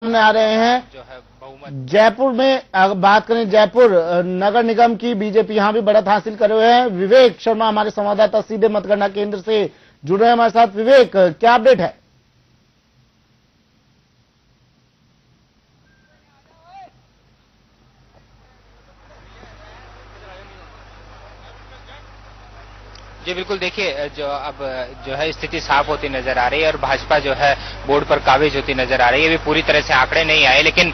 सामने आ रहे हैं जो है बहुमत। जयपुर में अगर बात करें, जयपुर नगर निगम की बीजेपी यहां भी बढ़त हासिल कर रहे हैं। विवेक शर्मा हमारे संवाददाता सीधे मतगणना केंद्र से जुड़ रहे हैं हमारे साथ। विवेक, क्या अपडेट है? जी बिल्कुल, देखिए जो अब जो है स्थिति साफ होती नजर आ रही है और भाजपा जो है बोर्ड पर काबिज होती नजर आ रही है। अभी पूरी तरह से आंकड़े नहीं आए, लेकिन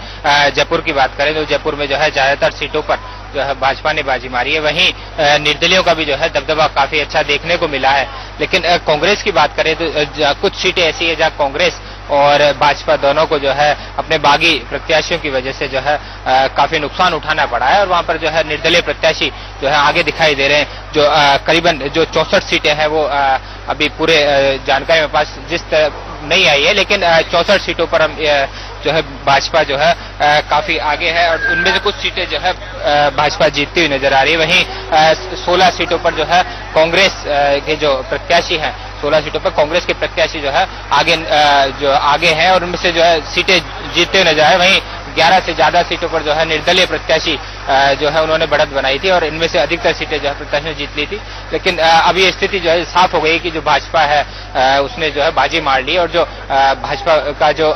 जयपुर की बात करें तो जयपुर में जो है ज्यादातर सीटों पर जो है भाजपा ने बाजी मारी है। वहीं निर्दलीयों का भी जो है दबदबा काफी अच्छा देखने को मिला है। लेकिन कांग्रेस की बात करें तो कुछ सीटें ऐसी है जहां कांग्रेस और भाजपा दोनों को जो है अपने बागी प्रत्याशियों की वजह से जो है काफी नुकसान उठाना पड़ा है और वहां पर जो है निर्दलीय प्रत्याशी जो है आगे दिखाई दे रहे हैं। जो करीबन जो 64 सीटें हैं वो अभी पूरे जानकारी मेरे पास जिस तरह नहीं आई है, लेकिन 64 सीटों पर हम जो है भाजपा जो है काफी आगे है और उनमें से कुछ सीटें जो है भाजपा जीतती हुई नजर आ रही है। वहीं 16 सीटों पर जो है कांग्रेस के जो प्रत्याशी हैं, 16 सीटों पर कांग्रेस के प्रत्याशी जो है आगे हैं और उनमें से जो है सीटें जीतते हुए नजर आए। वहीं 11 से ज्यादा सीटों पर जो है निर्दलीय प्रत्याशी जो है उन्होंने बढ़त बनाई थी और इनमें से अधिकतर सीटें जो है प्रत्याशियों ने जीत ली थी। लेकिन अब ये स्थिति जो है साफ हो गई कि जो भाजपा है उसने जो है बाजी मार ली और जो भाजपा का जो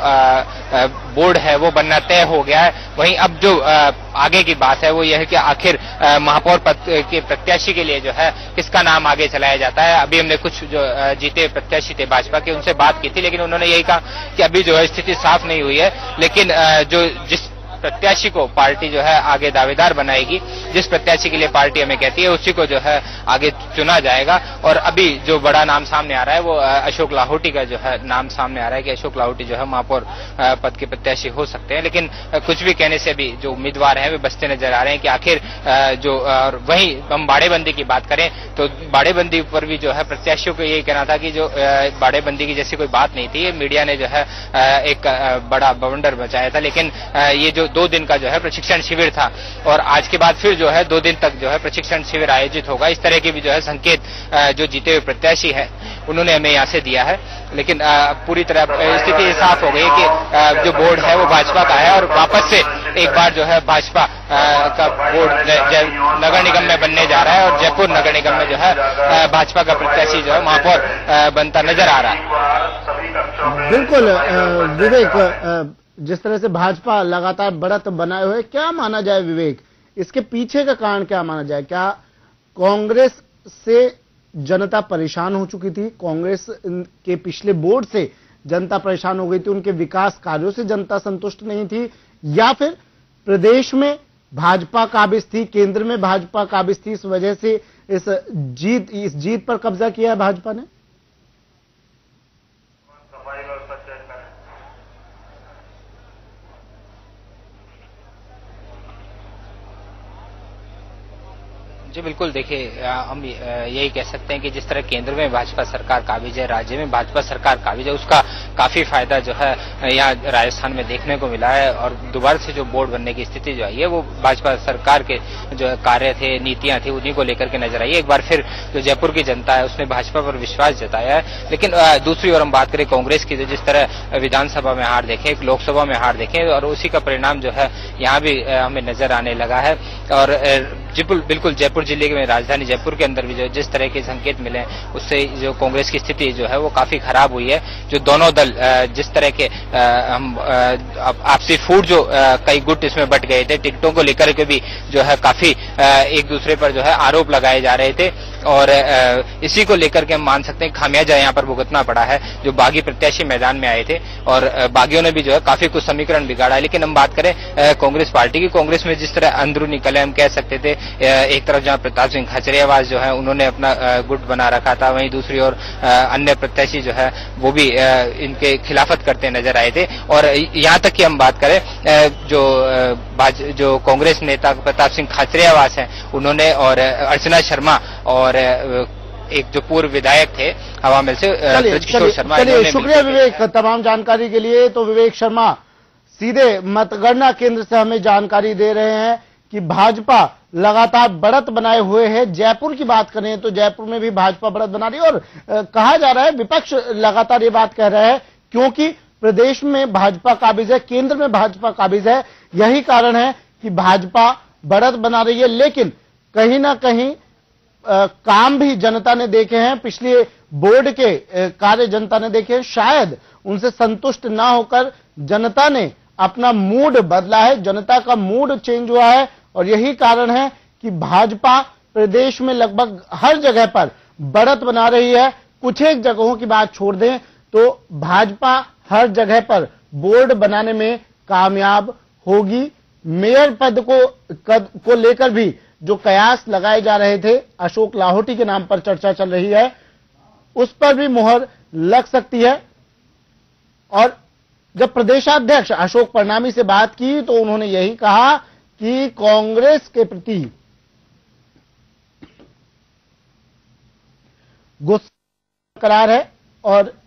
बोर्ड है वो बनना तय हो गया है। वहीं अब जो आगे की बात है वो यह है कि आखिर महापौर पद के प्रत्याशी के लिए जो है किसका नाम आगे चलाया जाता है। अभी हमने कुछ जो जीते प्रत्याशी थे भाजपा के उनसे बात की थी, लेकिन उन्होंने यही कहा कि अभी जो है स्थिति साफ नहीं हुई है, लेकिन जिस प्रत्याशी को पार्टी जो है आगे दावेदार बनाएगी, जिस प्रत्याशी के लिए पार्टी हमें कहती है उसी को जो है आगे चुना जाएगा। और अभी जो बड़ा नाम सामने आ रहा है वो अशोक लाहोटी का जो है नाम सामने आ रहा है कि अशोक लाहोटी जो है महापौर पद के प्रत्याशी हो सकते हैं। लेकिन कुछ भी कहने से अभी जो उम्मीदवार हैं वे बचते नजर आ रहे हैं कि आखिर और वहीं हम बाड़ेबंदी की बात करें तो बाड़ेबंदी पर भी जो है प्रत्याशियों को यही कहना था कि जो बाड़ेबंदी की जैसी कोई बात नहीं थी। मीडिया ने जो है एक बड़ा बवंडर मचाया था, लेकिन ये जो 2 दिन का जो है प्रशिक्षण शिविर था और आज के बाद फिर जो है 2 दिन तक जो है प्रशिक्षण शिविर आयोजित होगा। इस तरह के भी जो है संकेत जो जीते हुए प्रत्याशी है उन्होंने हमें यहाँ से दिया है। लेकिन पूरी तरह स्थिति साफ हो गई कि जो बोर्ड है वो भाजपा का है और वापस से एक बार जो है भाजपा का बोर्ड नगर निगम में बनने जा रहा है और जयपुर नगर निगम में जो है भाजपा का प्रत्याशी जो है महापौर बनता नजर आ रहा है। बिल्कुल विवेक, जिस तरह से भाजपा लगातार बढ़त बनाए हुए, क्या माना जाए विवेक, इसके पीछे का कारण क्या माना जाए? क्या कांग्रेस से जनता परेशान हो चुकी थी, कांग्रेस के पिछले बोर्ड से जनता परेशान हो गई थी, उनके विकास कार्यों से जनता संतुष्ट नहीं थी, या फिर प्रदेश में भाजपा काबिज थी, केंद्र में भाजपा काबिज थी, इस वजह से इस जीत पर कब्जा किया है भाजपा ने? जी बिल्कुल, देखिए हम यही कह सकते हैं कि जिस तरह केंद्र में भाजपा सरकार काबिज है, राज्य में भाजपा सरकार काबिज है, उसका काफी फायदा जो है यहाँ राजस्थान में देखने को मिला है और दोबारा से जो बोर्ड बनने की स्थिति जो आई है वो भाजपा सरकार के जो कार्य थे, नीतियां थी, उन्हीं को लेकर के नजर आई है। एक बार फिर जो जयपुर की जनता है उसने भाजपा पर विश्वास जताया है। लेकिन दूसरी ओर हम बात करें कांग्रेस की, तो जिस तरह विधानसभा में हार देखे, लोकसभा में हार देखे और उसी का परिणाम जो है यहाँ भी हमें नजर आने लगा है। और बिल्कुल जयपुर जिले में राजधानी जयपुर के अंदर भी जो जिस तरह के संकेत मिले उससे जो कांग्रेस की स्थिति जो है वो काफी खराब हुई है। जो दोनों दल जिस तरह के हम आपसी फूट जो कई गुट इसमें बट गए थे, टिकटों को लेकर के भी जो है काफी एक दूसरे पर जो है आरोप लगाए जा रहे थे और इसी को लेकर के हम मान सकते हैं खामियाजा यहाँ पर भुगतना पड़ा है। जो बागी प्रत्याशी मैदान में आए थे और बागियों ने भी जो है काफी कुछ समीकरण बिगाड़ा है। लेकिन हम बात करें कांग्रेस पार्टी की, कांग्रेस में जिस तरह अंदरूनी कलह हम कह सकते थे, एक तरफ जहां प्रताप सिंह खाचरियावास जो है उन्होंने अपना गुट बना रखा था, वहीं दूसरी ओर अन्य प्रत्याशी जो है वो भी इनके खिलाफत करते नजर आए थे। और यहाँ तक कि हम बात करें जो कांग्रेस नेता प्रताप सिंह खाचरियावास हैं उन्होंने और अर्चना शर्मा और एक जो पूर्व विधायक थे हवामेल से किशोर शर्मा। शुक्रिया विवेक तमाम जानकारी के लिए। तो विवेक शर्मा सीधे मतगणना केंद्र से हमें जानकारी दे रहे हैं कि भाजपा लगातार बढ़त बनाए हुए है। जयपुर की बात करें तो जयपुर में भी भाजपा बढ़त बना रही है और कहा जा रहा है, विपक्ष लगातार ये बात कह रहा है क्योंकि प्रदेश में भाजपा काबिज है, केंद्र में भाजपा काबिज है। यही कारण है कि भाजपा बढ़त बना रही है। लेकिन कहीं ना कहीं काम भी जनता ने देखे हैं, पिछले बोर्ड के कार्य जनता ने देखे हैं। शायद उनसे संतुष्ट ना होकर जनता ने अपना मूड बदला है, जनता का मूड चेंज हुआ है। और यही कारण है कि भाजपा प्रदेश में लगभग हर जगह पर बढ़त बना रही है। कुछ एक जगहों की बात छोड़ दें तो भाजपा हर जगह पर बोर्ड बनाने में कामयाब होगी। मेयर पद को लेकर भी जो कयास लगाए जा रहे थे, अशोक लाहोटी के नाम पर चर्चा चल रही है, उस पर भी मुहर लग सकती है। और जब प्रदेशाध्यक्ष अशोक परनामी से बात की तो उन्होंने यही कहा कि कांग्रेस के प्रति गुस्सा करार है और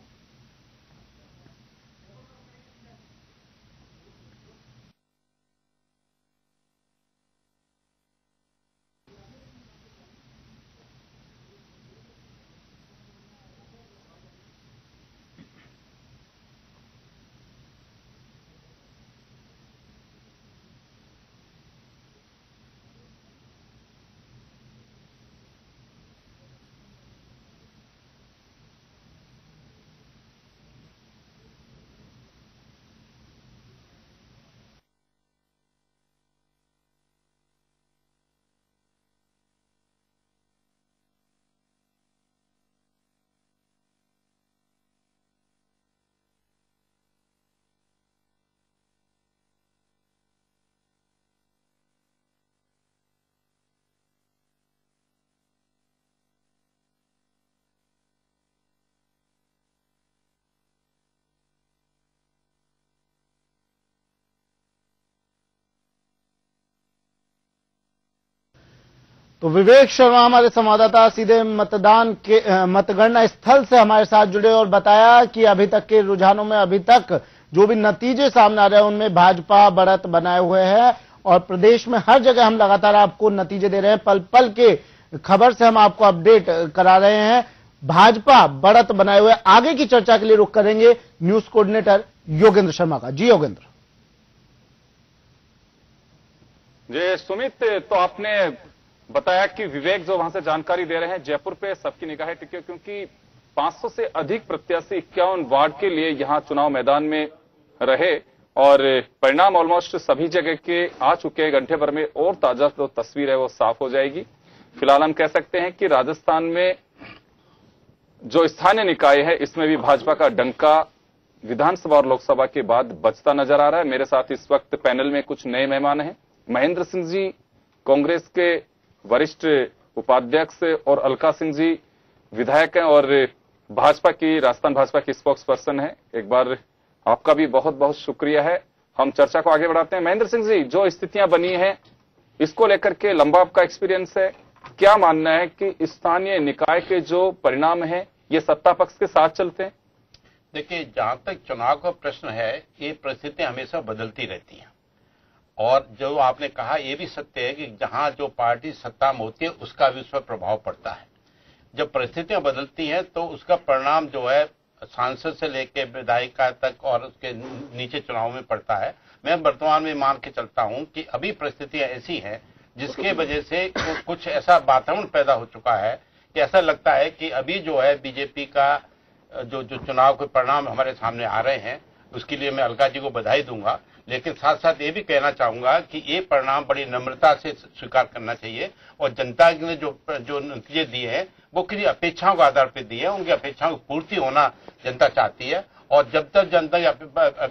तो विवेक शर्मा हमारे संवाददाता सीधे मतगणना स्थल से हमारे साथ जुड़े और बताया कि अभी तक के रुझानों में अभी तक जो भी नतीजे सामने आ रहे हैं उनमें भाजपा बढ़त बनाए हुए है और प्रदेश में हर जगह हम लगातार आपको नतीजे दे रहे हैं। पल पल के खबर से हम आपको अपडेट करा रहे हैं। भाजपा बढ़त बनाए हुए। आगे की चर्चा के लिए रुख करेंगे न्यूज कोऑर्डिनेटर योगेंद्र शर्मा का। जी योगेंद्र। जी सुमित, तो आपने बताया कि विवेक जो वहां से जानकारी दे रहे हैं, जयपुर पे सबकी निगाहें टिकी क्योंकि 500 से अधिक प्रत्याशी 51 वार्ड के लिए यहां चुनाव मैदान में रहे और परिणाम ऑलमोस्ट सभी जगह के आ चुके हैं। घंटे भर में और ताजा जो तस्वीर है वो साफ हो जाएगी। फिलहाल हम कह सकते हैं कि राजस्थान में जो स्थानीय निकाय है इसमें भी भाजपा का डंका विधानसभा और लोकसभा के बाद बजता नजर आ रहा है। मेरे साथ इस वक्त पैनल में कुछ नए मेहमान हैं। महेंद्र सिंह जी कांग्रेस के वरिष्ठ उपाध्यक्ष और अलका सिंह जी विधायक हैं और भाजपा की राजस्थान भाजपा की स्पोक्स पर्सन है। एक बार आपका भी बहुत बहुत शुक्रिया है। हम चर्चा को आगे बढ़ाते हैं। महेंद्र सिंह जी, जो स्थितियां बनी हैं इसको लेकर के लंबा आपका एक्सपीरियंस है, क्या मानना है कि स्थानीय निकाय के जो परिणाम हैं ये सत्ता पक्ष के साथ चलते हैं? देखिए, जहां तक चुनाव का प्रश्न है, ये परिस्थितियां हमेशा बदलती रहती हैं और जो आपने कहा ये भी सत्य है कि जहां जो पार्टी सत्ता में होती है उसका भी उस पर प्रभाव पड़ता है। जब परिस्थितियां बदलती हैं तो उसका परिणाम जो है सांसद से लेकर विधायिका तक और उसके नीचे चुनाव में पड़ता है। मैं वर्तमान में मान के चलता हूं कि अभी परिस्थितियां ऐसी हैं जिसके वजह से कुछ ऐसा वातावरण पैदा हो चुका है कि ऐसा लगता है कि अभी जो है बीजेपी का जो चुनाव के परिणाम हमारे सामने आ रहे हैं उसके लिए मैं अलका जी को बधाई दूंगा, लेकिन साथ साथ ये भी कहना चाहूंगा कि ये परिणाम बड़ी नम्रता से स्वीकार करना चाहिए और जनता ने जो नतीजे दिए हैं वो किसी अपेक्षाओं के आधार पर दिए हैं। उनकी अपेक्षाओं की पूर्ति होना जनता चाहती है और जब तक जनता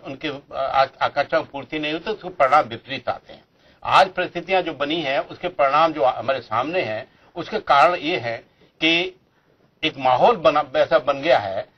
उनकी आकांक्षाओं की पूर्ति नहीं होती तो उसके परिणाम विपरीत आते हैं। आज परिस्थितियां जो बनी है उसके परिणाम जो हमारे सामने हैं उसके कारण ये है कि एक माहौल ऐसा बन गया है